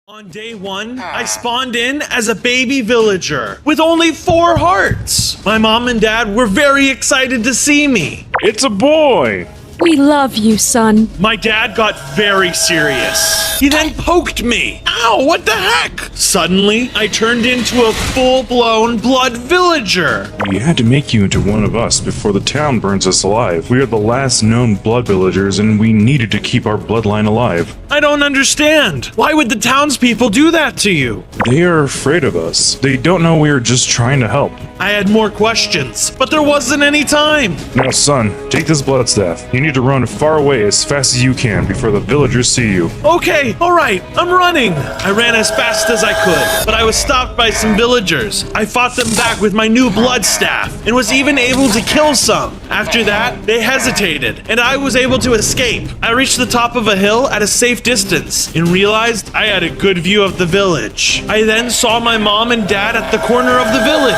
On day one, I spawned in as a baby villager with only 4 hearts. My mom and dad were very excited to see me. It's a boy! We love you, son. My dad got very serious. He then poked me. Ow, what the heck? Suddenly, I turned into a full-blown blood villager. We had to make you into one of us before the town burns us alive. We are the last known blood villagers and we needed to keep our bloodline alive. I don't understand. Why would the townspeople do that to you? They are afraid of us. They don't know we are just trying to help. I had more questions, but there wasn't any time. Now son, take this blood staff. You need to run far away as fast as you can before the villagers see you. Okay, alright, I'm running. I ran as fast as I could, but I was stopped by some villagers. I fought them back with my new blood staff and was even able to kill some. After that, they hesitated, and I was able to escape. I reached the top of a hill at a safe distance and realized I had a good view of the village. I then saw my mom and dad at the corner of the village.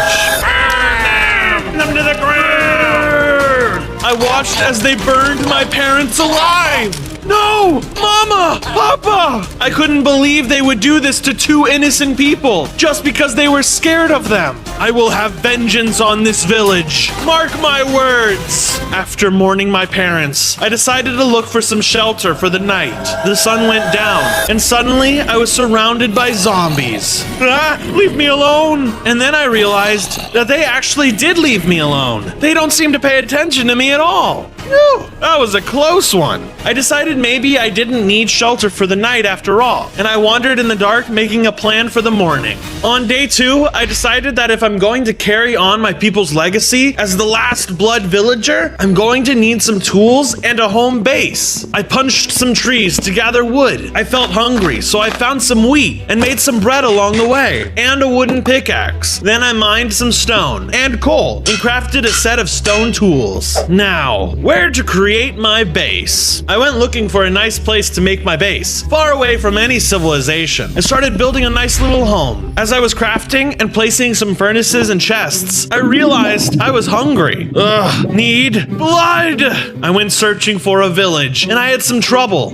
Them to the ground! I watched as they burned my parents alive! No! Mama! Papa! I couldn't believe they would do this to 2 innocent people just because they were scared of them. I will have vengeance on this village. Mark my words! After mourning my parents, I decided to look for some shelter for the night. The sun went down, and suddenly I was surrounded by zombies. Ah! Leave me alone! And then I realized that they actually did leave me alone. They don't seem to pay attention to me at all. Whew, that was a close one. I decided maybe I didn't need shelter for the night after all, and I wandered in the dark making a plan for the morning. On day 2, I decided that if I'm going to carry on my people's legacy as the last blood villager, I'm going to need some tools and a home base. I punched some trees to gather wood. I felt hungry, so I found some wheat and made some bread along the way, and a wooden pickaxe. Then I mined some stone and coal and crafted a set of stone tools. Now, where to create my base? I went looking for a nice place to make my base, far away from any civilization. I started building a nice little home. As I was crafting and placing some furnaces and chests, I realized I was hungry. Ugh, need blood! I went searching for a village, and I had some trouble.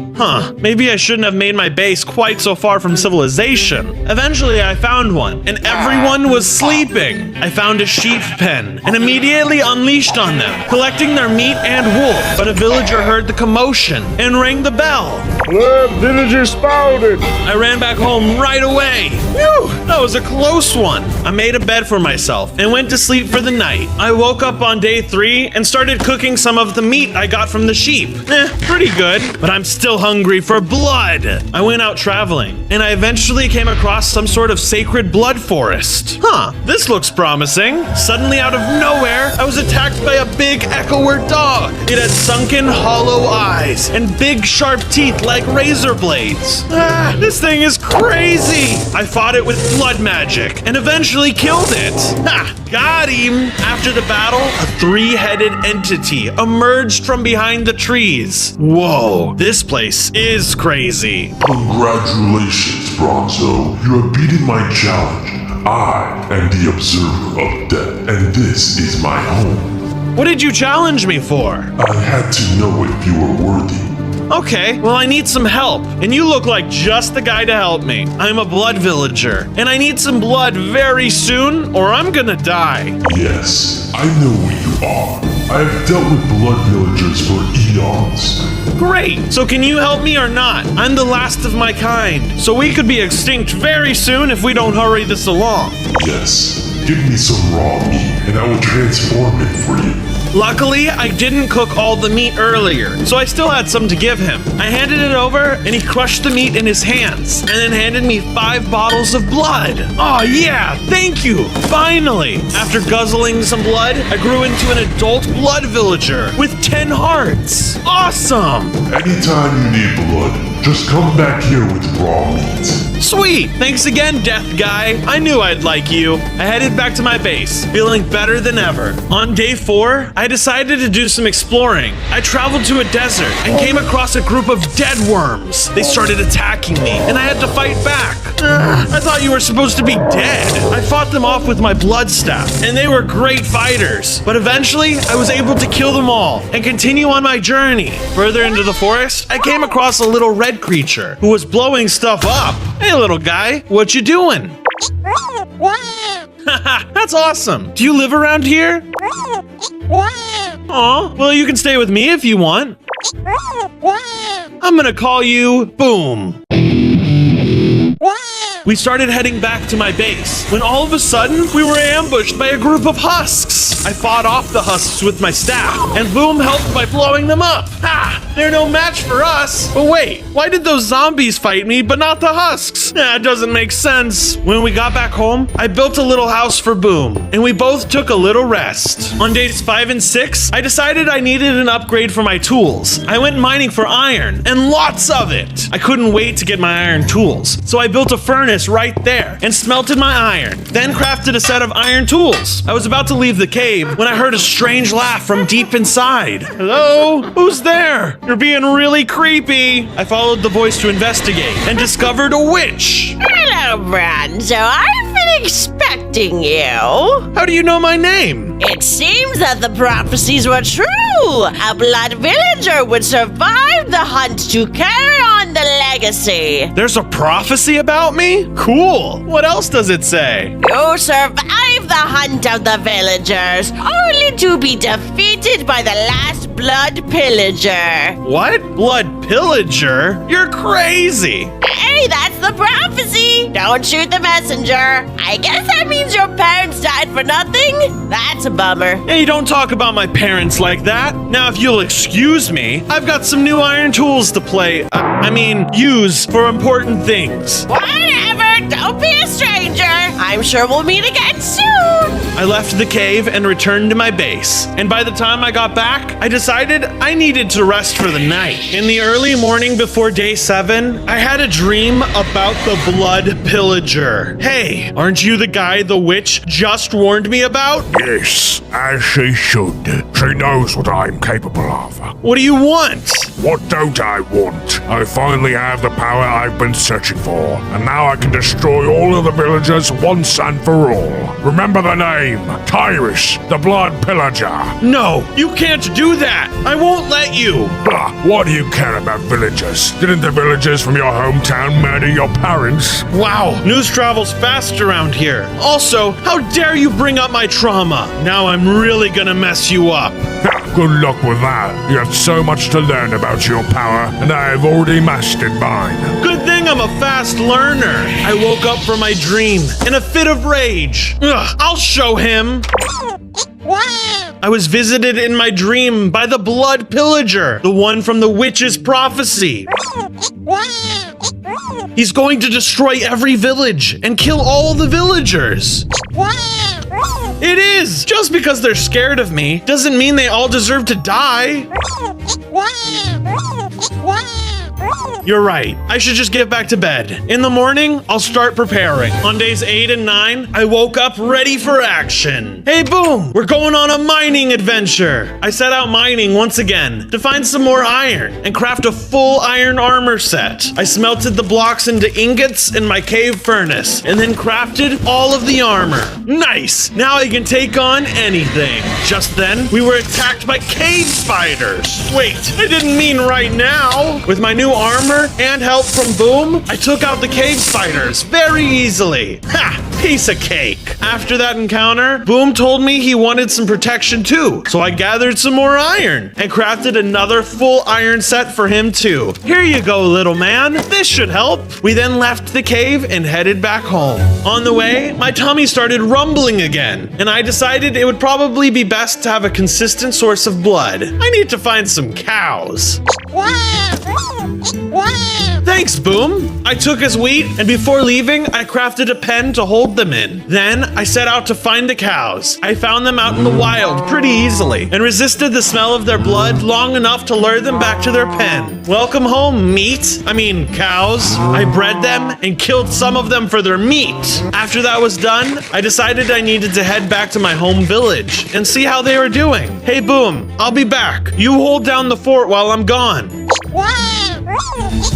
Maybe I shouldn't have made my base quite so far from civilization. Eventually, I found one, and everyone was sleeping. I found a sheep pen, and immediately unleashed on them, collecting their meat and wool. But a villager heard the commotion and rang the bell. Villager spouted! I ran back home right away. Whew, that was a close one. I made a bed for myself and went to sleep for the night. I woke up on day 3 and started cooking some of the meat I got from the sheep. Pretty good, but I'm still hungry for blood. I went out traveling, and I eventually came across some sort of sacred blood forest. This looks promising. Suddenly, out of nowhere, I was attacked by a big Echoer dog. It had sunken, hollow eyes and big, sharp teeth like razor blades. This thing is crazy. I fought it with blood magic and eventually killed it. Got him. After the battle, a 3-headed entity emerged from behind the trees. Whoa, this place is crazy. Congratulations, Bronzo. You have beaten my challenge. I am the Observer of Death, and this is my home. What did you challenge me for? I had to know if you were worthy. Okay, well I need some help, and you look like just the guy to help me. I'm a blood villager, and I need some blood very soon, or I'm gonna die. Yes, I know who you are. I have dealt with blood villagers for eons. Great! So can you help me or not? I'm the last of my kind, so we could be extinct very soon if we don't hurry this along. Yes, give me some raw meat, and I will transform it for you. Luckily, I didn't cook all the meat earlier, so I still had some to give him. I handed it over, and he crushed the meat in his hands, and then handed me 5 bottles of blood. Oh yeah, thank you! Finally! After guzzling some blood, I grew into an adult blood villager with 10 hearts. Awesome! Anytime you need blood, just come back here with raw meat. Sweet! Thanks again, Death Guy. I knew I'd like you. I headed back to my base, feeling better than ever. On day 4, I decided to do some exploring. I traveled to a desert and came across a group of dead worms. They started attacking me, and I had to fight back. I thought you were supposed to be dead. I fought them off with my blood staff, and they were great fighters. But eventually, I was able to kill them all and continue on my journey. Further into the forest, I came across a little red creature who was blowing stuff up. Hey, little guy, what you doing? Haha, that's awesome. Do you live around here? Aw, well, you can stay with me if you want. I'm gonna call you Boom. We started heading back to my base when all of a sudden we were ambushed by a group of husks. I fought off the husks with my staff, and Boom helped by blowing them up. Ha! They're no match for us. But wait, why did those zombies fight me but not the husks? That doesn't make sense. When we got back home, I built a little house for Boom, and we both took a little rest. On days 5 and 6, I decided I needed an upgrade for my tools. I went mining for iron, and lots of it. I couldn't wait to get my iron tools, so I built a furnace right there and smelted my iron, then crafted a set of iron tools. I was about to leave the cave when I heard a strange laugh from deep inside. Hello? Who's there? You're being really creepy. I followed the voice to investigate and discovered a witch. Hello, Bronzo. I've been expecting you. How do you know my name? It seems that the prophecies were true. A blood villager would survive the hunt to carry on the legacy. There's a prophecy about me? Cool. What else does it say? You survived the hunt of the villagers, only to be defeated by the last blood pillager. What? Blood pillager? You're crazy. Hey, that's the prophecy. Don't shoot the messenger. I guess that means your parents died for nothing? That's a bummer. Hey, don't talk about my parents like that. Now, if you'll excuse me, I've got some new iron tools to use for important things. Whatever, don't be a stranger. I'm sure we'll meet again soon. I left the cave and returned to my base. And by the time I got back, I decided I needed to rest for the night. In the early morning before day 7, I had a dream about the blood pillager. Hey, aren't you the guy the witch just warned me about? Yes, as she should. She knows what I'm capable of. What do you want? What don't I want? I finally have the power I've been searching for, and now I can destroy all of the villagers once and for all. Remember the name, Tyrus, the Blood Pillager. No, you can't do that. I won't let you. Blah, what do you care about villagers? Didn't the villagers from your hometown murder your parents? Wow, news travels fast around here. Also, how dare you bring up my trauma? Now I'm really gonna mess you up. Good luck with that. You have so much to learn about your power, and I have already mastered mine. Good thing I'm a fast learner. I woke up from my dream in a fit of rage. Ugh, I'll show him. I was visited in my dream by the Blood Pillager, the one from the witch's prophecy. He's going to destroy every village and kill all the villagers. It is! Just because they're scared of me doesn't mean they all deserve to die. You're right. I should just get back to bed. In the morning, I'll start preparing. On days 8 and 9, I woke up ready for action. Hey, Boom! We're going on a mining adventure. I set out mining once again to find some more iron and craft a full iron armor set. I smelted the blocks into ingots in my cave furnace and then crafted all of the armor. Nice! Now I can take on anything. Just then, we were attacked by cave spiders. Wait, I didn't mean right now. With my new armor and help from Boom, I took out the cave spiders very easily. Ha! Piece of cake. After that encounter, Boom told me he wanted some protection too, so I gathered some more iron and crafted another full iron set for him too. Here you go, little man. This should help. We then left the cave and headed back home. On the way, my tummy started rumbling again, and I decided it would probably be best to have a consistent source of blood. I need to find some cows. Thanks, Boom. I took his wheat, and before leaving, I crafted a pen to hold them in. Then, I set out to find the cows. I found them out in the wild pretty easily, and resisted the smell of their blood long enough to lure them back to their pen. Welcome home, cows. I bred them and killed some of them for their meat. After that was done, I decided I needed to head back to my home village and see how they were doing. Hey, Boom, I'll be back. You hold down the fort while I'm gone.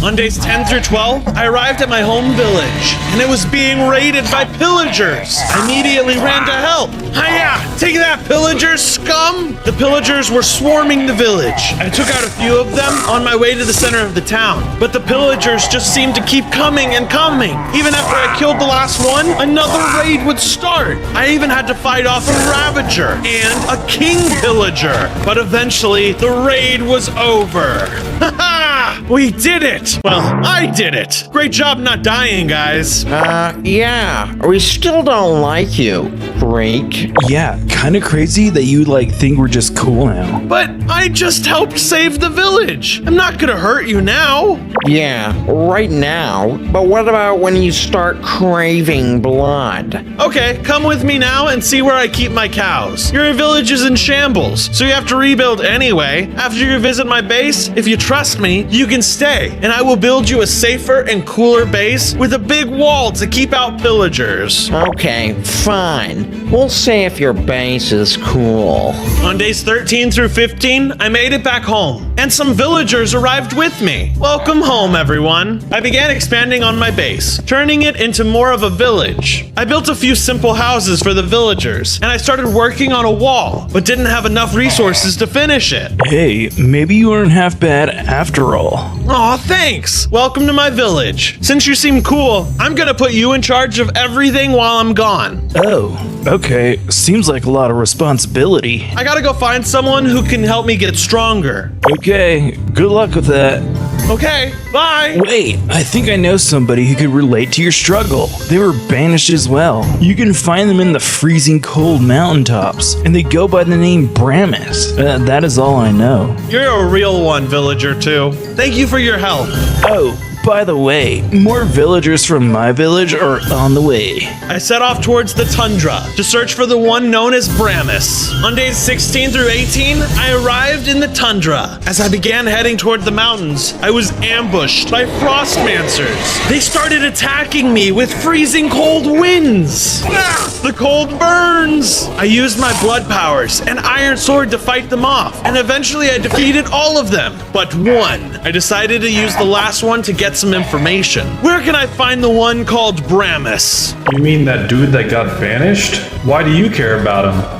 On days 10 through 12, I arrived at my home village, and it was being raided by pillagers. I immediately ran to help. Hiya! Take that, pillagers, scum! The pillagers were swarming the village. I took out a few of them on my way to the center of the town, but the pillagers just seemed to keep coming and coming. Even after I killed the last one, another raid would start. I even had to fight off a ravager and a king pillager, but eventually the raid was over. Ha! We did it! Well, I did it. Great job not dying, guys. Yeah, we still don't like you, freak. Yeah, kind of crazy that you think we're just cool now. But I just helped save the village. I'm not gonna hurt you now. Yeah, right now. But what about when you start craving blood? Okay, come with me now and see where I keep my cows. Your village is in shambles, so you have to rebuild anyway. After you visit my base, if you trust me, you can stay, and I will build you a safer and cooler base with a big wall to keep out pillagers. Okay, fine. We'll see if your base is cool. On days 13 through 15, I made it back home, and some villagers arrived with me. Welcome home, everyone. I began expanding on my base, turning it into more of a village. I built a few simple houses for the villagers, and I started working on a wall, but didn't have enough resources to finish it. Hey, maybe you weren't half bad after all. Aw, thanks. Welcome to my village. Since you seem cool, I'm gonna put you in charge of everything while I'm gone. Oh, okay. Seems like a lot of responsibility. I gotta go find someone who can help me get stronger. Okay, good luck with that. Okay, bye. Wait, I think I know somebody who could relate to your struggle. They were banished as well. You can find them in the freezing cold mountaintops, and they go by the name Bramus. That is all I know. You're a real one, villager, too. Thank you for your help. Oh, by the way, more villagers from my village are on the way. I set off towards the tundra to search for the one known as Bramus. On days 16 through 18, I arrived in the tundra. As I began heading toward the mountains, I was ambushed by frostmancers. They started attacking me with freezing cold winds. The cold burns! I used my blood powers and iron sword to fight them off, and eventually I defeated all of them, but one. I decided to use the last one to get some information. Where can I find the one called Bramus? You mean that dude that got banished? Why do you care about him?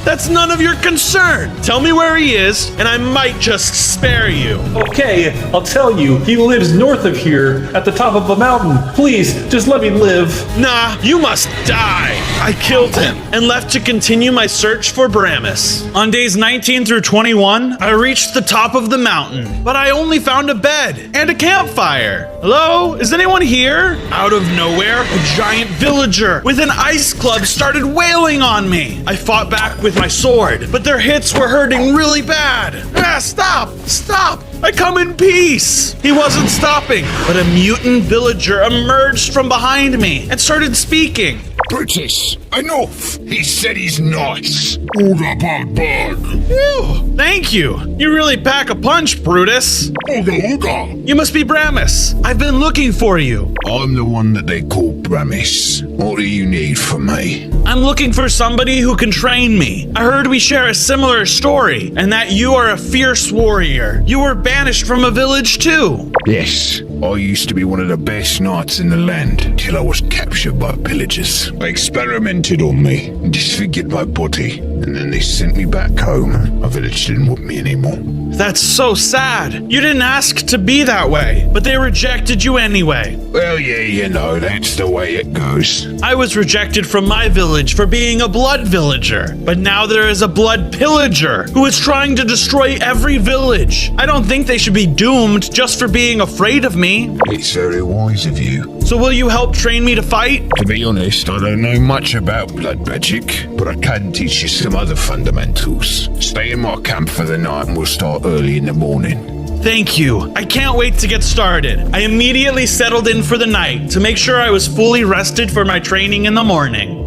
That's none of your concern. Tell me where he is, and I might just spare you. Okay, I'll tell you. He lives north of here, at the top of a mountain. Please, just let me live. Nah, you must die. I killed him and left to continue my search for Bramus. On days 19 through 21, I reached the top of the mountain, but I only found a bed and a campfire. Hello? Is anyone here? Out of nowhere, a giant villager with an ice club started wailing on me. I fought back with my sword, but their hits were hurting really bad. Stop! Stop! I come in peace! He wasn't stopping, but a mutant villager emerged from behind me and started speaking. Brutus, enough! He said he's nice. Ooga bug. Phew, thank you. You really pack a punch, Brutus. Ooga. You must be Bramus. I've been looking for you. I'm the one that they call Bramus. What do you need from me? I'm looking for somebody who can train me. I heard we share a similar story, and that you are a fierce warrior. You were banished from a village too. Yes, I used to be one of the best knights in the land till I was captured by pillagers. They experimented on me and disfigured my body, and then they sent me back home. My village didn't want me anymore. That's so sad. You didn't ask to be that way, but they rejected you anyway. Well, yeah, you know, that's the way it goes. I was rejected from my village for being a blood villager, but now there is a blood pillager who is trying to destroy every village. I don't think they should be doomed just for being afraid of me. It's very wise of you. So will you help train me to fight? To be honest, I don't know much about blood magic, but I can teach you some other fundamentals. Stay in my camp for the night and we'll start early in the morning. Thank you. I can't wait to get started. I immediately settled in for the night to make sure I was fully rested for my training in the morning.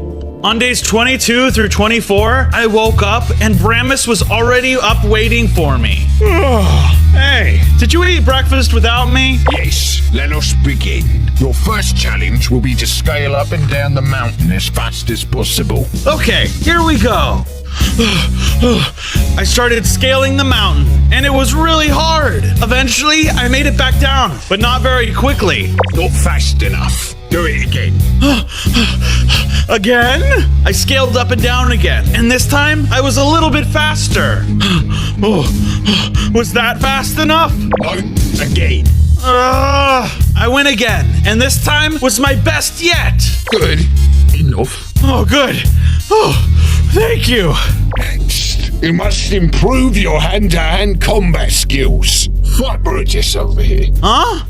On days 22 through 24, I woke up and Bramus was already up waiting for me. Hey, did you eat breakfast without me? Yes, let us begin. Your first challenge will be to scale up and down the mountain as fast as possible. Okay, here we go. I started scaling the mountain, and it was really hard. Eventually, I made it back down, but not very quickly. Not fast enough. Do it again. Again? I scaled up and down again, and this time I was a little bit faster. Was that fast enough? No, again. I win again, and this time was my best yet. Good. Enough. Oh, good. Oh, thank you. Next, you must improve your hand-to-hand combat skills. Fight Brutus over here. Huh?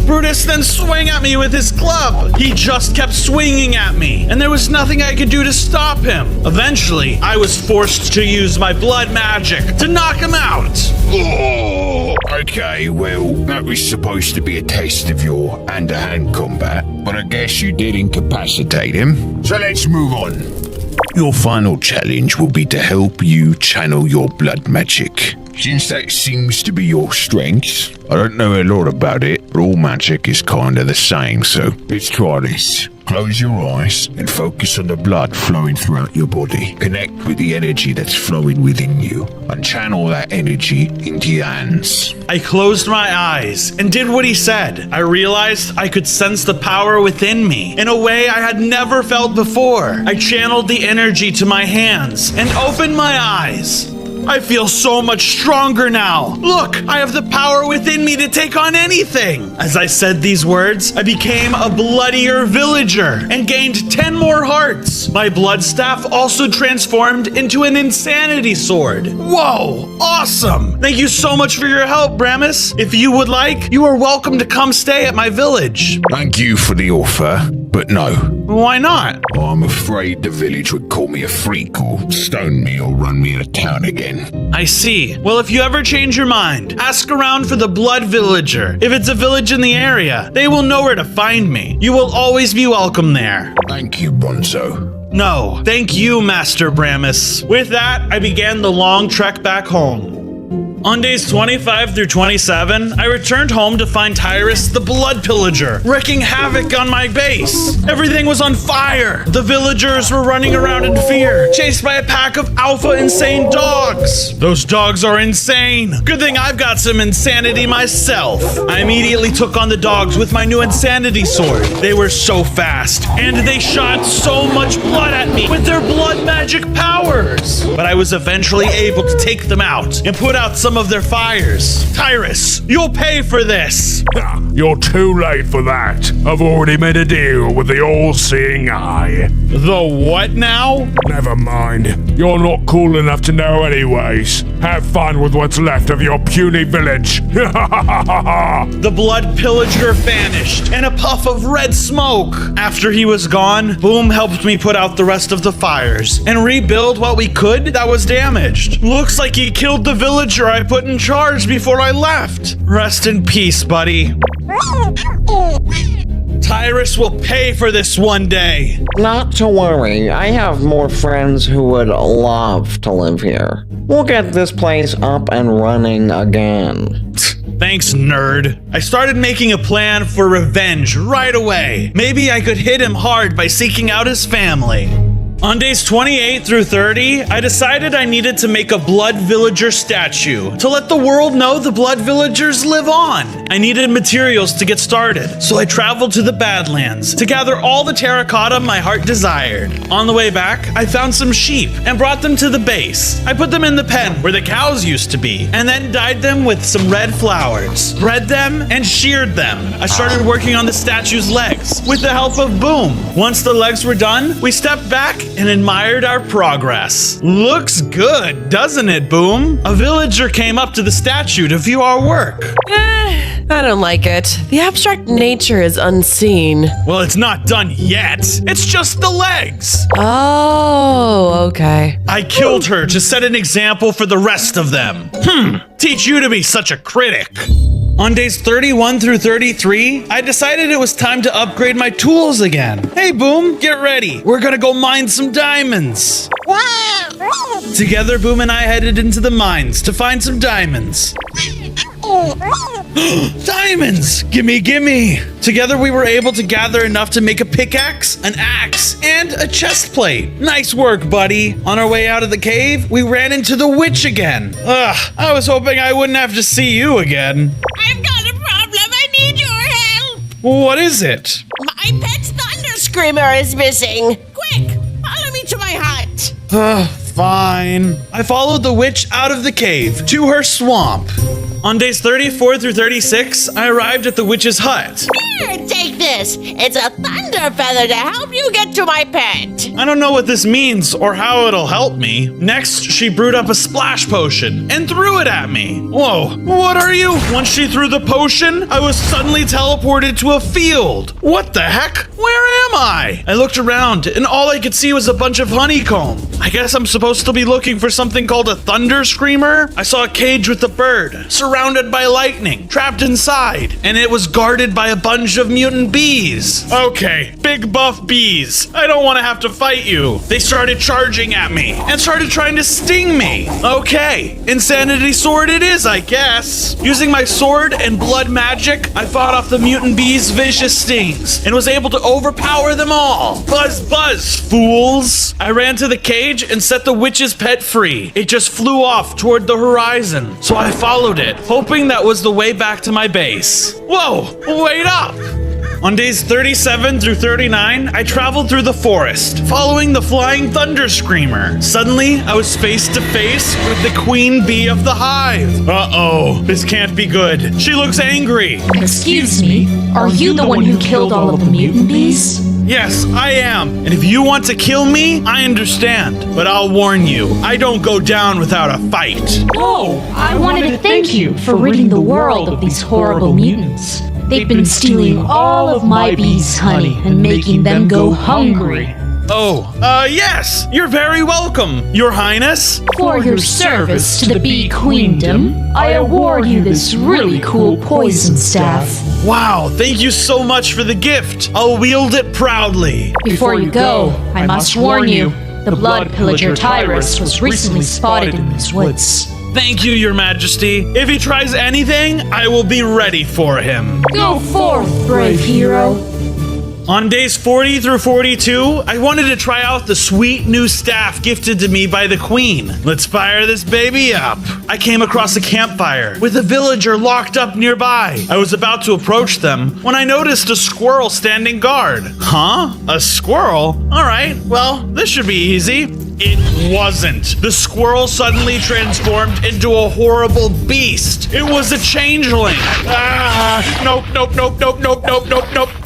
Brutus then swung at me with his club. He just kept swinging at me, and there was nothing I could do to stop him. Eventually, I was forced to use my blood magic to knock him out. Oh, okay, well, that was supposed to be a test of your hand-to-hand combat, but I guess you did incapacitate him. So let's move on. Your final challenge will be to help you channel your blood magic. Since that seems to be your strength, I don't know a lot about it, but all magic is kinda the same, so let's try this. Close your eyes and focus on the blood flowing throughout your body. Connect with the energy that's flowing within you and channel that energy into your hands. I closed my eyes and did what he said. I realized I could sense the power within me in a way I had never felt before. I channeled the energy to my hands and opened my eyes. I feel so much stronger now. Look, I have the power within me to take on anything. As I said these words, I became a bloodier villager and gained 10 more hearts. My blood staff also transformed into an insanity sword. Whoa, awesome. Thank you so much for your help, Bramus. If you would like, you are welcome to come stay at my village. Thank you for the offer, but no. Why not? I'm afraid the village would call me a freak or stone me or run me out of town again. I see. Well, if you ever change your mind, ask around for the Blood Villager. If it's a village in the area, they will know where to find me. You will always be welcome there. Thank you, Bonzo. No, thank you, Master Bramus. With that, I began the long trek back home. On days 25 through 27, I returned home to find Tyrus the Blood Pillager wreaking havoc on my base. Everything was on fire. The villagers were running around in fear, chased by a pack of alpha insane dogs. Those dogs are insane. Good thing I've got some insanity myself. I immediately took on the dogs with my new insanity sword. They were so fast, and they shot so much blood at me with their blood magic powers. But I was eventually able to take them out and put out some of their fires. Tyrus, you'll pay for this. You're too late for that. I've already made a deal with the all-seeing eye. The what now? Never mind. You're not cool enough to know anyways. Have fun with what's left of your puny village. The Blood Pillager vanished in a puff of red smoke. After he was gone, Boom helped me put out the rest of the fires and rebuild what we could that was damaged. Looks like he killed the villager I put in charge before I left. Rest in peace, buddy. Tyrus will pay for this one day. Not to worry, I have more friends who would love to live here. We'll get this place up and running again. Thanks, nerd. I started making a plan for revenge right away. Maybe I could hit him hard by seeking out his family. On days 28 through 30, I decided I needed to make a Blood Villager statue to let the world know the Blood Villagers live on. I needed materials to get started, so I traveled to the Badlands to gather all the terracotta my heart desired. On the way back, I found some sheep and brought them to the base. I put them in the pen where the cows used to be, and then dyed them with some red flowers, bred them, and sheared them. I started working on the statue's legs with the help of Boom. Once the legs were done, we stepped back and admired our progress. Looks good, doesn't it, Boom? A villager came up to the statue to view our work. I don't like it. The abstract nature is unseen. Well, it's not done yet. It's just the legs. Oh, okay. I killed her to set an example for the rest of them. Teach you to be such a critic. On days 31 through 33, I decided it was time to upgrade my tools again. Hey, Boom, get ready. We're gonna go mine some diamonds. Together, Boom and I headed into the mines to find some diamonds. Diamonds! Gimme, gimme! Together we were able to gather enough to make a pickaxe, an axe, and a chest plate. Nice work, buddy. On our way out of the cave, we ran into the witch again. Ugh, I was hoping I wouldn't have to see you again. I've got a problem. I need your help. What is it? My pet thunder screamer is missing. Quick, follow me to my hut. Fine. I followed the witch out of the cave to her swamp. On days 34 through 36, I arrived at the witch's hut. Here, take this. It's a thunder feather to help you get to my pet. I don't know what this means or how it'll help me. Next, she brewed up a splash potion and threw it at me. Whoa, what are you? Once she threw the potion, I was suddenly teleported to a field. What the heck? Where am I? I looked around and all I could see was a bunch of honeycomb. I guess I'm supposed to be looking for something called a thunder screamer. I saw a cage with a bird, surrounded by lightning, trapped inside, and it was guarded by a bunch of mutant bees. Okay, big buff bees. I don't want to have to fight you. They started charging at me and started trying to sting me. Okay, insanity sword it is, I guess. Using my sword and blood magic, I fought off the mutant bees' vicious stings and was able to overpower them all. Buzz, buzz, fools. I ran to the cage and set the witch's pet free. It just flew off toward the horizon, so I followed it, hoping that was the way back to my base. Whoa, wait up! On days 37 through 39, I traveled through the forest, following the flying thunder screamer. Suddenly, I was face to face with the queen bee of the hive. Uh-oh, this can't be good. She looks angry. Excuse me, are you the one who killed all of the mutant bees? Yes, I am. And if you want to kill me, I understand. But I'll warn you, I don't go down without a fight. Oh, I wanted to thank you for ridding the world of these horrible mutants. They've been stealing all of my bees' honey and making them go hungry. Oh, yes, you're very welcome, Your Highness. For your service to the Bee Queendom, I award you this really cool poison staff. Wow, thank you so much for the gift. I'll wield it proudly. Before you go, I must warn you, the blood pillager Tyrus was recently spotted in these woods. Thank you, Your Majesty. If he tries anything, I will be ready for him. Go forth, brave hero. On days 40 through 42, I wanted to try out the sweet new staff gifted to me by the queen. Let's fire this baby up. I came across a campfire with a villager locked up nearby. I was about to approach them when I noticed a squirrel standing guard. Huh? A squirrel? All right, well, this should be easy. It wasn't. The squirrel suddenly transformed into a horrible beast. It was a changeling. Nope.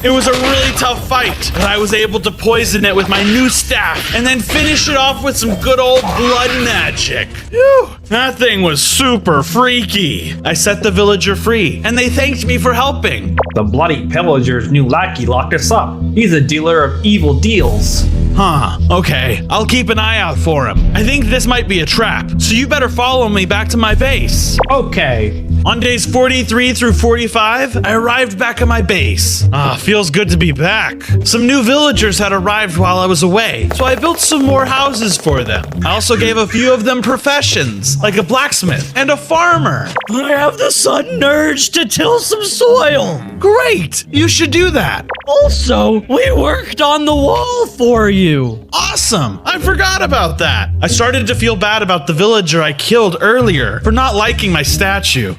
It was a really tough fight, but I was able to poison it with my new staff and then finish it off with some good old blood magic. Whew, that thing was super freaky. I set the villager free, and they thanked me for helping. The bloody pillager's new lackey locked us up. He's a dealer of evil deals. Huh, okay. I'll keep an eye out for him. I think this might be a trap, so you better follow me back to my base. Okay. On days 43 through 45, I arrived back at my base. Feels good to be back. Some new villagers had arrived while I was away, so I built some more houses for them. I also gave a few of them professions, like a blacksmith and a farmer. I have the sudden urge to till some soil. Great, you should do that. Also, we worked on the wall for you. Awesome, I forgot about that. I started to feel bad about the villager I killed earlier for not liking my statue.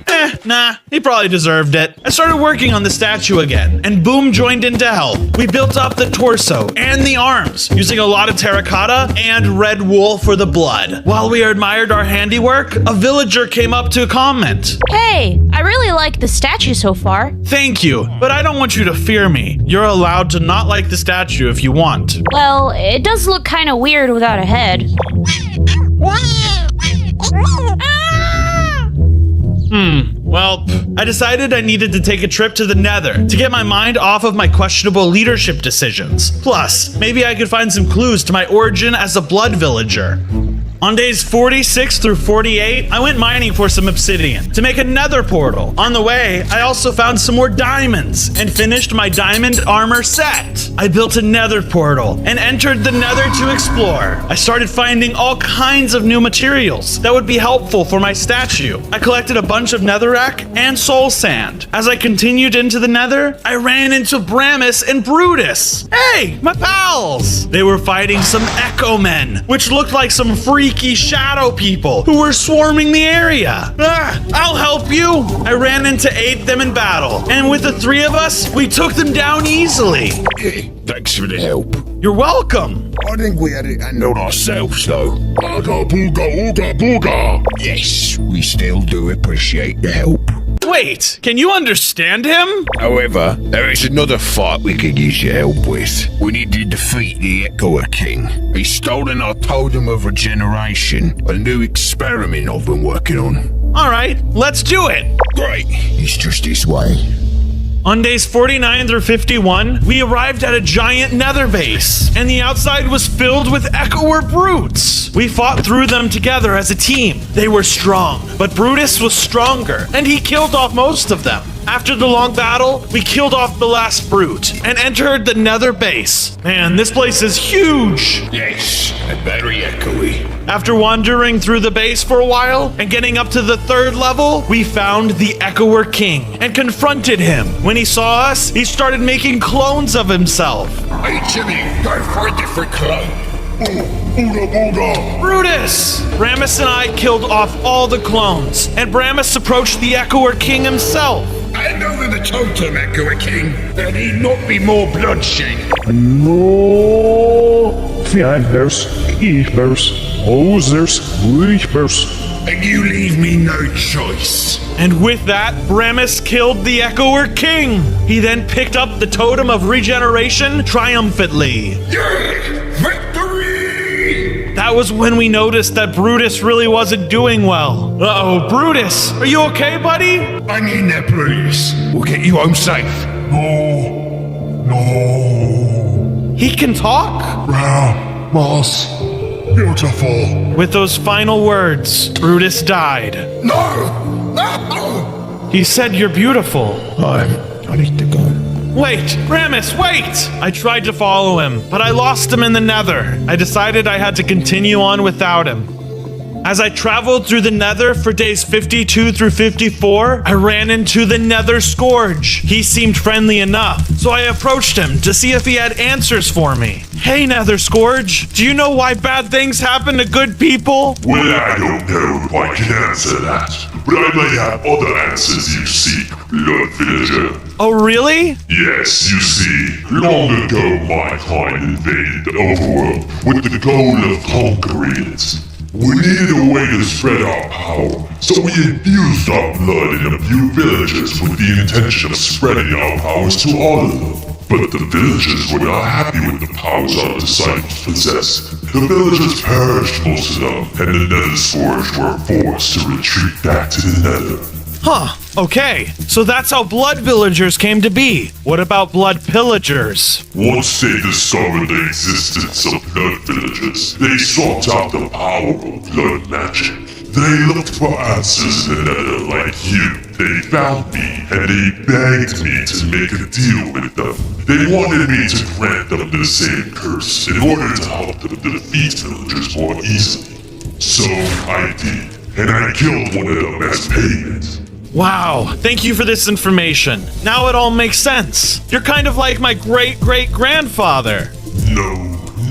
Nah, he probably deserved it. I started working on the statue again, and Boom joined in to help. We built up the torso and the arms, using a lot of terracotta and red wool for the blood. While we admired our handiwork, a villager came up to comment. Hey, I really like the statue so far. Thank you, but I don't want you to fear me. You're allowed to not like the statue if you want. Well, it does look kind of weird without a head. Well, I decided I needed to take a trip to the Nether to get my mind off of my questionable leadership decisions. Plus, maybe I could find some clues to my origin as a blood villager. On days 46 through 48, I went mining for some obsidian to make a nether portal. On the way, I also found some more diamonds and finished my diamond armor set. I built a nether portal and entered the nether to explore. I started finding all kinds of new materials that would be helpful for my statue. I collected a bunch of netherrack and soul sand. As I continued into the nether, I ran into Bramus and Brutus. Hey, my pals! They were fighting some Echo Men, which looked like some freaky shadow people who were swarming the area. I'll help you. I ran in to aid them in battle, and with the three of us, we took them down easily. Thanks for the help. You're welcome. I think we had it handled ourselves, though. Ooga booga ooga booga. Yes, we still do appreciate the help. Wait, can you understand him? However, there is another fight we could use your help with. We need to defeat the Echoer King. He's stolen our Totem of Regeneration, a new experiment I've been working on. All right, let's do it. Great, it's just this way. On days 49 through 51, we arrived at a giant nether base, and the outside was filled with Echoer brutes. We fought through them together as a team. They were strong, but Brutus was stronger, and he killed off most of them. After the long battle, we killed off the last brute and entered the nether base. Man, this place is huge! Yes, and very echoey. After wandering through the base for a while and getting up to the 3rd level, we found the Echoer King and confronted him. When he saw us, he started making clones of himself. Hey Jimmy, go for a different clone. Ooga booga. Brutus! Bramus and I killed off all the clones, and Bramus approached the Echoer King himself. Hand over the totem, Echoer King. There need not be more bloodshed. No, there's And you leave me no choice. And with that, Bramus killed the Echoer King. He then picked up the Totem of Regeneration triumphantly. Yeah! Victory! That was when we noticed that Brutus really wasn't doing well. Uh-oh, Brutus, are you okay, buddy? Hang in there, please. We'll get you home safe. No. He can talk? Bramus. Beautiful. With those final words, Brutus died. No! He said you're beautiful. I need to go. Wait, Bramus, wait! I tried to follow him, but I lost him in the nether. I decided I had to continue on without him. As I traveled through the nether for days 52 through 54, I ran into the Nether Scourge. He seemed friendly enough, so I approached him to see if he had answers for me. Hey, Nether Scourge, do you know why bad things happen to good people? Well, I don't know if I can answer that, but I may have other answers you seek, Blood Villager. Oh, really? Yes, you see, long ago my kind invaded the overworld with the goal of conquering it. We needed a way to spread our power, so we infused our blood in a few villagers with the intention of spreading our powers to all of them. But the villagers were not happy with the powers our disciples possessed. The villagers perished, most of them, and the Nether Scourge were forced to retreat back to the Nether. Huh, okay. So that's how blood villagers came to be. What about blood pillagers? Once they discovered the existence of blood villagers, they sought out the power of blood magic. They looked for answers in the Nether like you. They found me, and they begged me to make a deal with them. They wanted me to grant them the same curse in order to help them defeat villagers more easily. So I did, and I killed one of them as payment. Wow, thank you for this information. Now it all makes sense. You're kind of like my great-great-grandfather. No,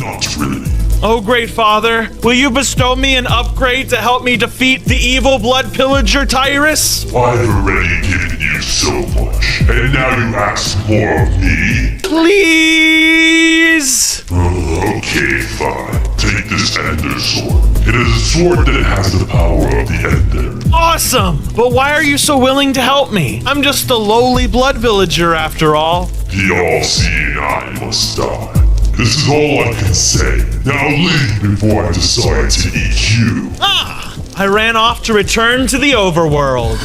not really. Oh, great father, will you bestow me an upgrade to help me defeat the evil blood pillager Tyrus? I've already given you so much, and now you ask more of me? Please! Okay, fine. Take this Ender Sword. It is a sword that has the power of the Ender. Awesome! But why are you so willing to help me? I'm just a lowly blood villager after all. The all-seeing eye must die. This is all I can say. Now leave before I decide to eat you. I ran off to return to the overworld.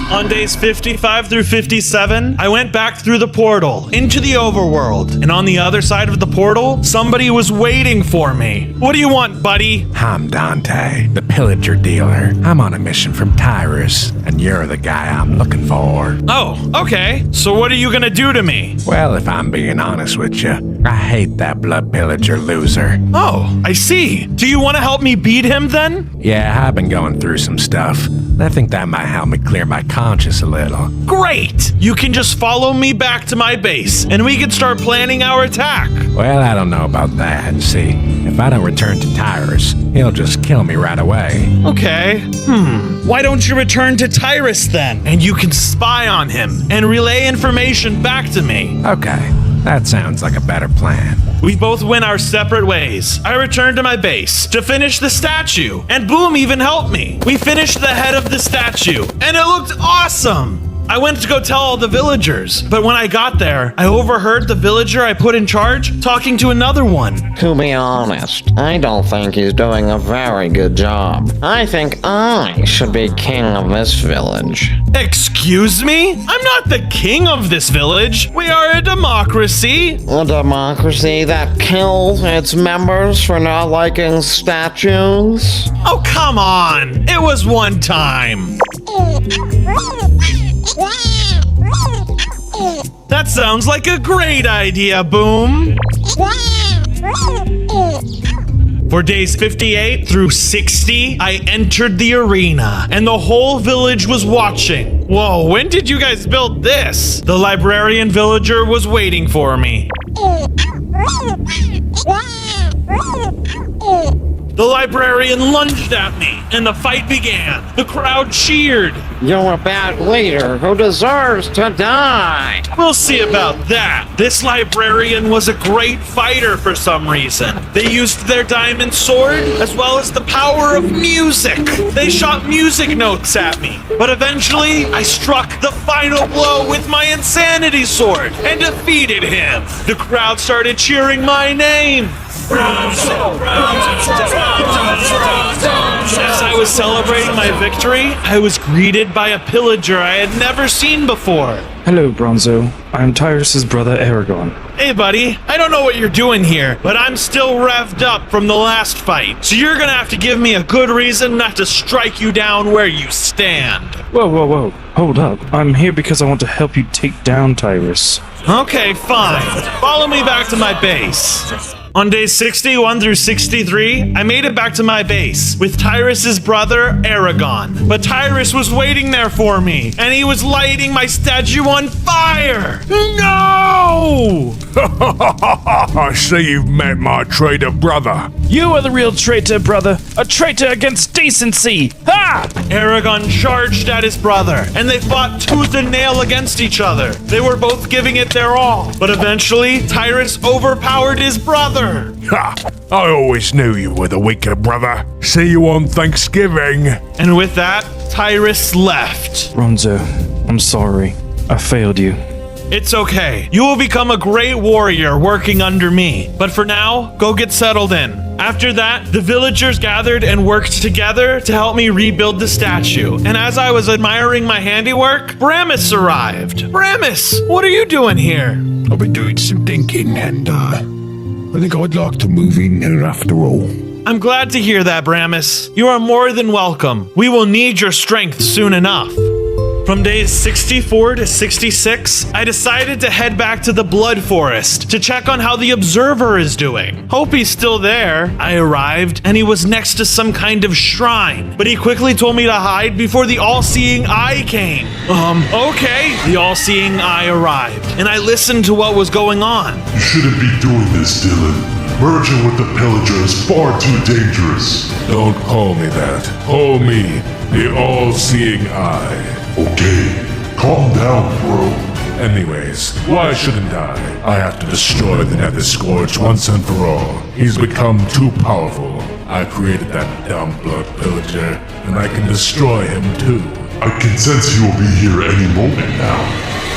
On days 55 through 57, I went back through the portal into the overworld, and on the other side of the portal, somebody was waiting for me. What do you want, buddy? I'm Dante, the pillager dealer. I'm on a mission from Tyrus, and you're the guy I'm looking for. Oh, okay. So what are you gonna do to me? Well, if I'm being honest with you, I hate that blood pillager loser. Oh, I see. Do you want to help me beat him then? Yeah, I've been going through some stuff. I think that might help me clear my conscience a little. Great! You can just follow me back to my base, and we can start planning our attack. Well, I don't know about that. See, if I don't return to Tyrus, he'll just kill me right away. Okay. Why don't you return to Tyrus then? And you can spy on him and relay information back to me. Okay, that sounds like a better plan. We both went our separate ways. I returned to my base to finish the statue, and Boom even helped me. We finished the head of the statue, and it looked awesome. I went to go tell all the villagers, but when I got there, I overheard the villager I put in charge talking to another one. To be honest, I don't think he's doing a very good job. I think I should be king of this village. Excuse me? I'm not the king of this village. We are a democracy. A democracy that kills its members for not liking statues? Oh, come on. It was one time. That sounds like a great idea, Boom. For days 58 through 60, I entered the arena, and the whole village was watching. Whoa, when did you guys build this? The librarian villager was waiting for me. The librarian lunged at me, and the fight began. The crowd cheered. You're a bad leader who deserves to die. We'll see about that. This librarian was a great fighter for some reason. They used their diamond sword as well as the power of music. They shot music notes at me. But eventually, I struck the final blow with my insanity sword and defeated him. The crowd started cheering my name. As I was celebrating my victory, I was greeted by a pillager I had never seen before. Hello, Bronzo. I'm Tyrus's brother, Aragon. Hey, buddy. I don't know what you're doing here, but I'm still revved up from the last fight. So you're gonna have to give me a good reason not to strike you down where you stand. Whoa. Hold up. I'm here because I want to help you take down Tyrus. Okay, fine. Follow me back to my base. On days 61 through 63, I made it back to my base with Tyrus's brother, Aragon. But Tyrus was waiting there for me, and he was lighting my statue on fire! No! I see you've met my traitor brother. You are the real traitor, brother. A traitor against decency. Ha! Aragon charged at his brother, and they fought tooth and nail against each other. They were both giving it their all, but eventually, Tyrus overpowered his brother. Ha! I always knew you were the weaker brother. See you on Thanksgiving. And with that, Tyrus left. Bronzo, I'm sorry. I failed you. It's okay. You will become a great warrior working under me. But for now, go get settled in. After that, the villagers gathered and worked together to help me rebuild the statue. And as I was admiring my handiwork, Bramis arrived. Bramis, what are you doing here? I've been doing some thinking, and I think I'd like to move in here after all. I'm glad to hear that, Bramis. You are more than welcome. We will need your strength soon enough. From days 64 to 66, I decided to head back to the Blood Forest to check on how the Observer is doing. Hope he's still there. I arrived, and he was next to some kind of shrine, but he quickly told me to hide before the All-Seeing Eye came. Okay. The All-Seeing Eye arrived, and I listened to what was going on. You shouldn't be doing this, Dylan. Merging with the pillager is far too dangerous. Don't call me that. Call me the All-Seeing Eye. Okay, calm down, bro. Anyways, why shouldn't I? I have to destroy the Nether Scourge once and for all. He's become too powerful. I created that dumb blood pillager, and I can destroy him too. I can sense you will be here any moment now.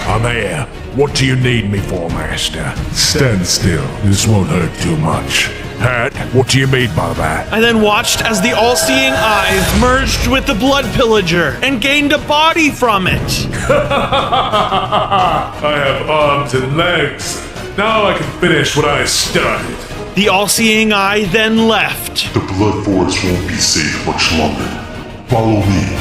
I'm here. What do you need me for, Master? Stand still. This won't hurt too much. Hat, what do you mean by that? I then watched as the all-seeing eye merged with the blood pillager and gained a body from it. I have arms and legs. Now I can finish what I started. The all-seeing eye then left. The Blood Forest won't be safe much longer. Follow me.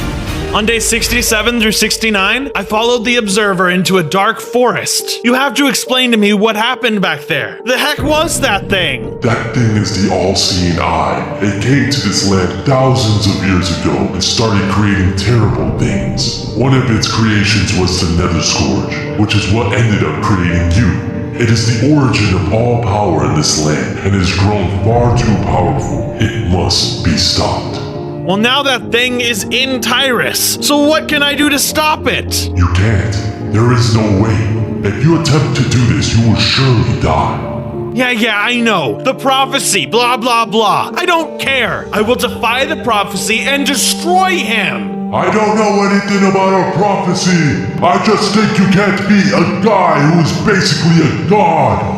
On day 67 through 69, I followed the Observer into a dark forest. You have to explain to me what happened back there. The heck was that thing? That thing is the All-Seeing Eye. It came to this land thousands of years ago and started creating terrible things. One of its creations was the Nether Scourge, which is what ended up creating you. It is the origin of all power in this land and has grown far too powerful. It must be stopped. Well, now that thing is in Tyrus, so what can I do to stop it? You can't. There is no way. If you attempt to do this, you will surely die. Yeah, I know. The prophecy, blah, blah, blah. I don't care. I will defy the prophecy and destroy him. I don't know anything about a prophecy. I just think you can't be a guy who is basically a god.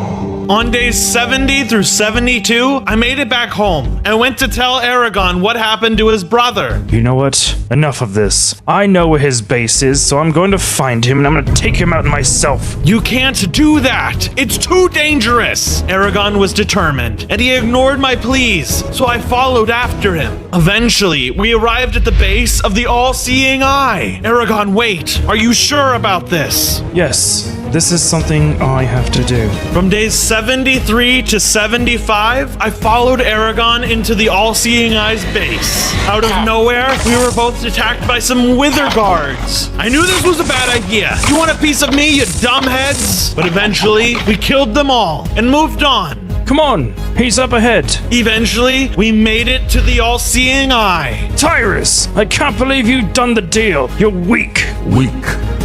On days 70 through 72, I made it back home and went to tell Aragon what happened to his brother. You know what? Enough of this. I know where his base is, so I'm going to find him and I'm going to take him out myself. You can't do that. It's too dangerous. Aragon was determined, and he ignored my pleas, so I followed after him. Eventually, we arrived at the base of the All-Seeing Eye. Aragon, wait. Are you sure about this? Yes, this is something I have to do. From days 73 to 75, I followed Aragon into the All-Seeing Eye's base. Out of nowhere, we were both attacked by some Wither Guards. I knew this was a bad idea. You want a piece of me, you dumbheads? But eventually, we killed them all and moved on. Come on, he's up ahead. Eventually, we made it to the All-Seeing Eye. Tyrus, I can't believe you've done the deal. You're weak. Weak?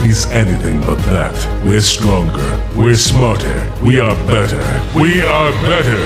He's anything but that. We're stronger. We're smarter. We are better. We are better.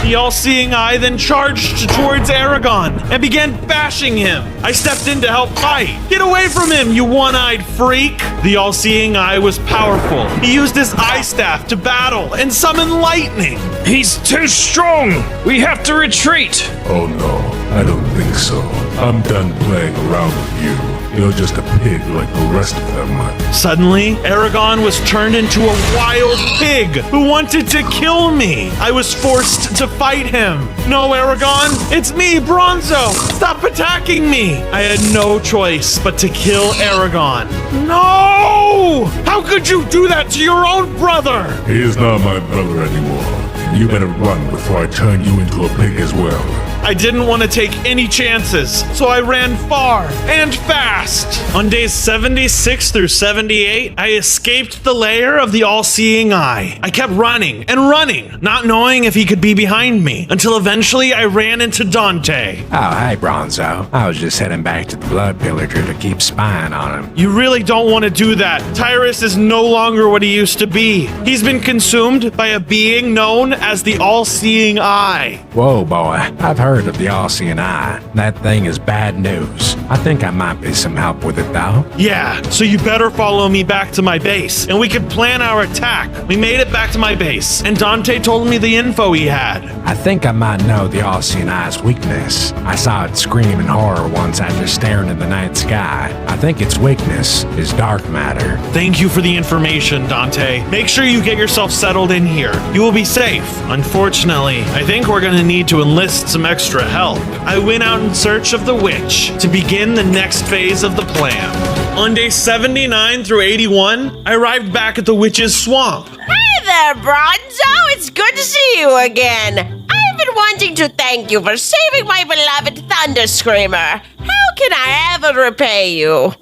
The All-Seeing Eye then charged towards Aragon and began bashing him. I stepped in to help fight. Get away from him, you one-eyed freak! The All-Seeing Eye was powerful. He used his eye staff to battle and summon lightning. He's too strong. We have to retreat. Oh no, I don't think so. I'm done playing around with you. You're just a pig like the rest of them. Suddenly, Aragon was turned into a wild pig who wanted to kill me. I was forced to fight him. No, Aragon, it's me, Bronzo. Stop attacking me. I had no choice but to kill Aragon. No! How could you do that to your own brother? He is not my brother anymore. You better run before I turn you into a pig as well. I didn't want to take any chances, so I ran far and fast. On days 76 through 78, I escaped the lair of the All-Seeing Eye. I kept running and running, not knowing if he could be behind me, until eventually I ran into Dante. Oh, hey, Bronzo. I was just heading back to the Blood Pillager to keep spying on him. You really don't want to do that. Tyrus is no longer what he used to be. He's been consumed by a being known as the All-Seeing Eye. Whoa, boy. I've heard of the All-Seeing Eye. That thing is bad news. I think I might be some help with it, though. Yeah, so you better follow me back to my base, and we can plan our attack. We made it back to my base, and Dante told me the info he had. I think I might know the All-Seeing Eye's weakness. I saw it scream in horror once after staring in the night sky. I think its weakness is dark matter. Thank you for the information, Dante. Make sure you get yourself settled in here. You will be safe. Unfortunately, I think we're gonna need to enlist some extra help. I went out in search of the witch to begin the next phase of the plan. On day 79 through 81, I arrived back at the witch's swamp. Hey there, Bronzo! It's good to see you again. I've been wanting to thank you for saving my beloved Thunder Screamer. How can I ever repay you?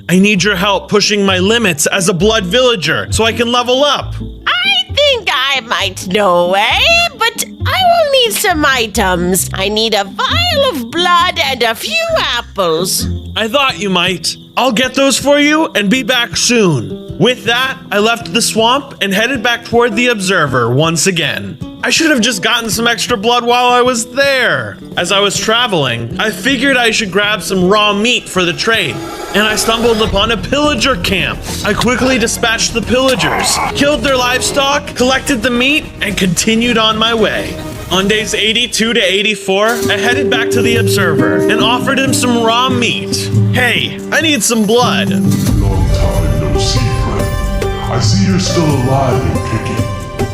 I need your help pushing my limits as a blood villager so I can level up. I think I might know a way, but I will need some items. I need a vial of blood and a few apples. I thought you might. I'll get those for you and be back soon. With that, I left the swamp and headed back toward the Observer once again. I should have just gotten some extra blood while I was there. As I was traveling, I figured I should grab some raw meat for the trade, and I stumbled upon a pillager camp. I quickly dispatched the pillagers, killed their livestock, collected the meat, and continued on my way. On days 82 to 84, I headed back to the Observer and offered him some raw meat. Hey, I need some blood. Long time no see, friend. I see you're still alive and kicking.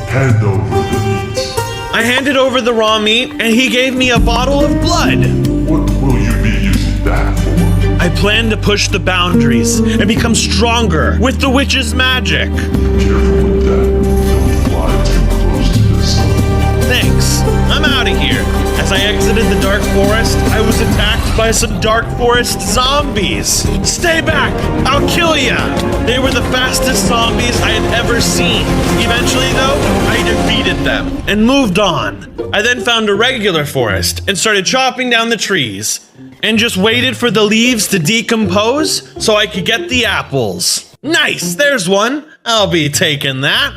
Hand over the meat. I handed over the raw meat and he gave me a bottle of blood. What will you be using that for? I plan to push the boundaries and become stronger with the witch's magic. Careful with that. Don't fly too close to the sun. Thanks. I'm out of here. As I exited the dark forest, I was attacked by some dark forest zombies. Stay back! I'll kill ya! They were the fastest zombies I had ever seen. Eventually, though, I defeated them and moved on. I then found a regular forest and started chopping down the trees and just waited for the leaves to decompose so I could get the apples. Nice, there's one. I'll be taking that.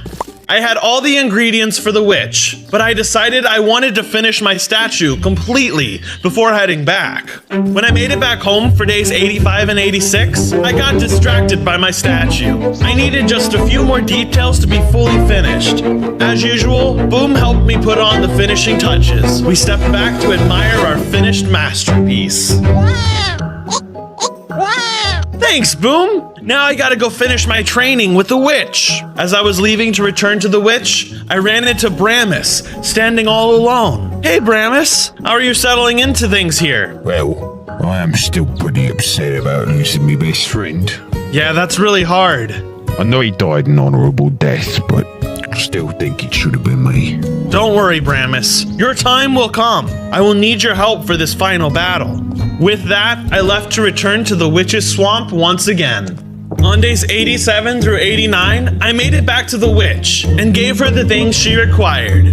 I had all the ingredients for the witch, but I decided I wanted to finish my statue completely before heading back. When I made it back home for days 85 and 86, I got distracted by my statue. I needed just a few more details to be fully finished. As usual, Boom helped me put on the finishing touches. We stepped back to admire our finished masterpiece. Thanks, Boom! Now I gotta go finish my training with the witch. As I was leaving to return to the witch, I ran into Bramus, standing all alone. Hey, Bramus, how are you settling into things here? Well, I am still pretty upset about losing my best friend. Yeah, that's really hard. I know he died an honorable death, but I still think it should have been me. Don't worry, Bramus. Your time will come. I will need your help for this final battle. With that, I left to return to the witch's swamp once again. On days 87 through 89, I made it back to the witch and gave her the things she required.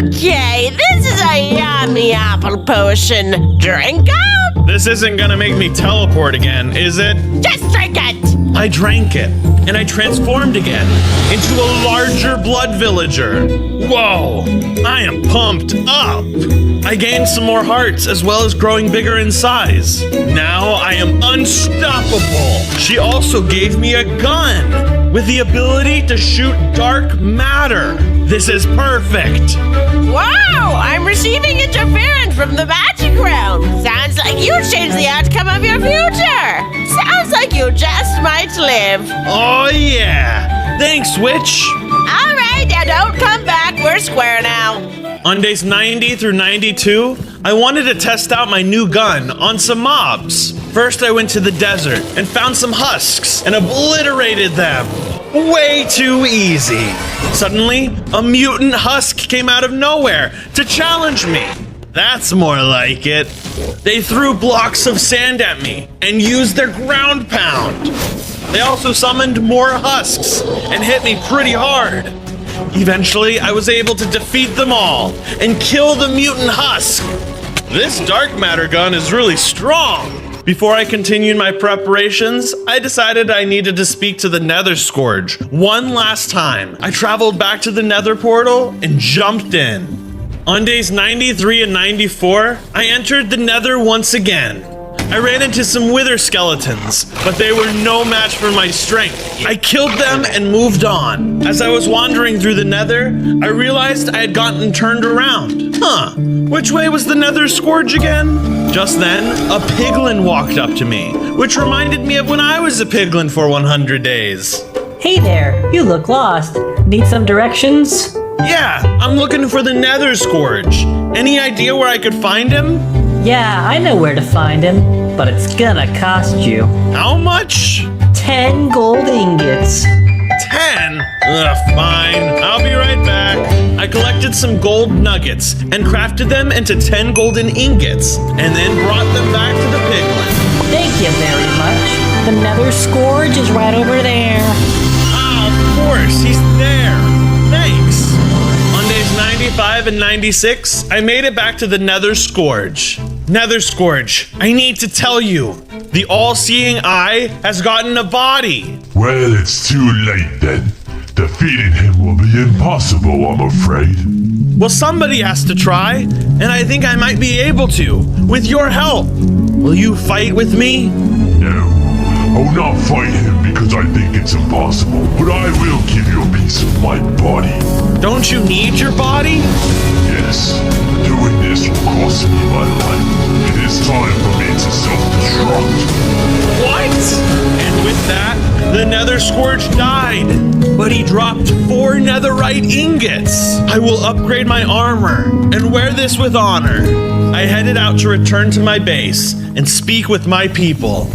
Okay, this is a yummy apple potion. Drink up. This isn't gonna make me teleport again, is it? Just drink it. I drank it, and I transformed again into a larger blood villager. Whoa, I am pumped up. I gained some more hearts as well as growing bigger in size. Now I am unstoppable. She also gave me a gun with the ability to shoot dark matter. This is perfect. Wow, I'm receiving interference from the magic realm. Sounds like you changed the outcome of your future. Sounds like you just might live. Oh yeah, thanks, witch. All right, now don't come back. We're square now. On days 90 through 92, I wanted to test out my new gun on some mobs. First, I went to the desert and found some husks and obliterated them. Way too easy. Suddenly, a mutant husk came out of nowhere to challenge me. That's more like it. They threw blocks of sand at me and used their ground pound. They also summoned more husks and hit me pretty hard. Eventually, I was able to defeat them all and kill the mutant husk. This dark matter gun is really strong. Before I continued my preparations, I decided I needed to speak to the Nether Scourge one last time. I traveled back to the Nether portal and jumped in. On days 93 and 94, I entered the Nether once again. I ran into some wither skeletons, but they were no match for my strength. I killed them and moved on. As I was wandering through the Nether, I realized I had gotten turned around. Which way was the Nether Scourge again? Just then, a piglin walked up to me, which reminded me of when I was a piglin for 100 days. Hey there, you look lost. Need some directions? Yeah, I'm looking for the Nether Scourge. Any idea where I could find him? Yeah, I know where to find him, but it's gonna cost you. How much? 10 gold ingots. 10? Ugh, fine. I'll be right back. I collected some gold nuggets and crafted them into 10 golden ingots, and then brought them back to the piglin. Thank you very much. The Nether Scourge is right over there. Ah, of course, he's there. Thanks. On days 95 and 96, I made it back to the Nether Scourge. Nether Scourge, I need to tell you, the all-seeing eye has gotten a body. Well, it's too late then. Defeating him will be impossible, I'm afraid. Well, somebody has to try, and I think I might be able to, with your help. Will you fight with me? No, I'll not fight him because I think it's impossible, but I will give you a piece of my body. Don't you need your body? Yes, cost me my life. It is time for me to self-destruct. What? And with that, the Nether Scourge died. But he dropped 4 netherite ingots. I will upgrade my armor and wear this with honor. I headed out to return to my base and speak with my people.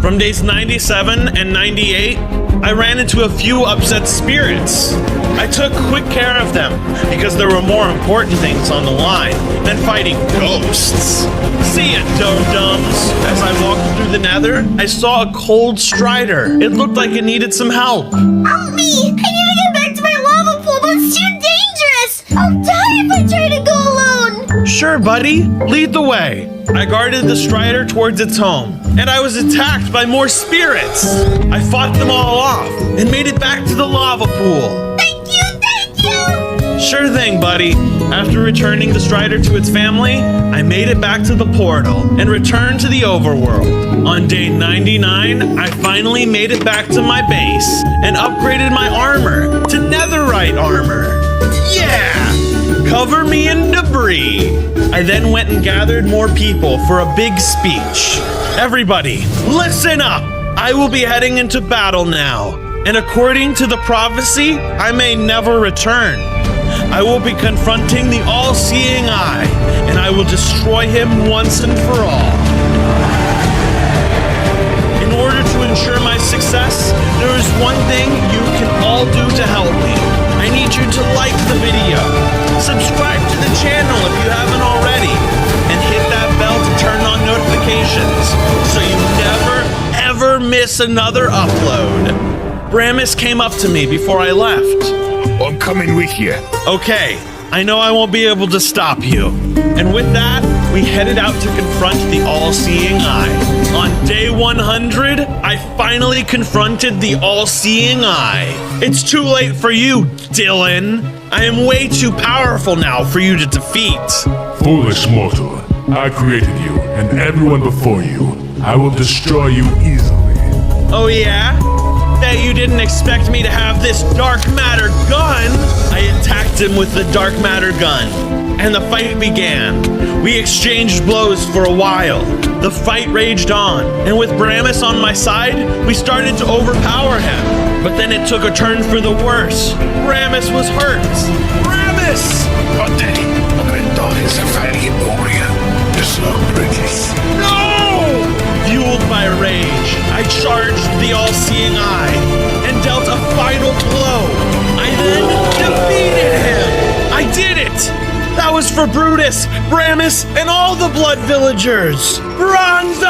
From days 97 and 98, I ran into a few upset spirits. I took quick care of them because there were more important things on the line than fighting ghosts. See ya, dum-dums. As I walked through the nether, I saw a cold strider. It looked like it needed some help. Help me! I need to get back to my lava pool, but it's too dangerous! I'll die if I try to go alone! Sure, buddy. Lead the way. I guarded the strider towards its home, and I was attacked by more spirits. I fought them all off and made it back to the lava pool. Thank you! Sure thing, buddy. After returning the strider to its family, I made it back to the portal and returned to the overworld. On day 99, I finally made it back to my base and upgraded my armor to netherite armor. Yeah! Cover me in debris. I then went and gathered more people for a big speech. Everybody, listen up! I will be heading into battle now, and according to the prophecy, I may never return. I will be confronting the all-seeing eye, and I will destroy him once and for all. In order to ensure my success, there is one thing you can all do to help me. I need you to like the video, subscribe to the channel if you haven't already, and hit that bell to turn on notifications so you never, ever miss another upload. Bramis came up to me before I left. I'm coming with you. Okay, I know I won't be able to stop you. And with that, we headed out to confront the all-seeing eye. On day 100, I finally confronted the all-seeing eye. It's too late for you, Dylan. I am way too powerful now for you to defeat. Foolish mortal, I created you and everyone before you. I will destroy you easily. Oh yeah? Bet you didn't expect me to have this dark matter gun. I attacked him with the dark matter gun, and the fight began. We exchanged blows for a while. The fight raged on, and with Bramis on my side, we started to overpower him. But then it took a turn for the worse. Bramis was hurt. Bramis! Oh, Daddy, I'm gonna die as a valiant warrior. Just like Bridges. No! Fueled by rage, I charged the all-seeing eye and dealt a final blow. I then defeated him. I did it! That was for Brutus, Bramis, and all the Blood Villagers. Bronzo!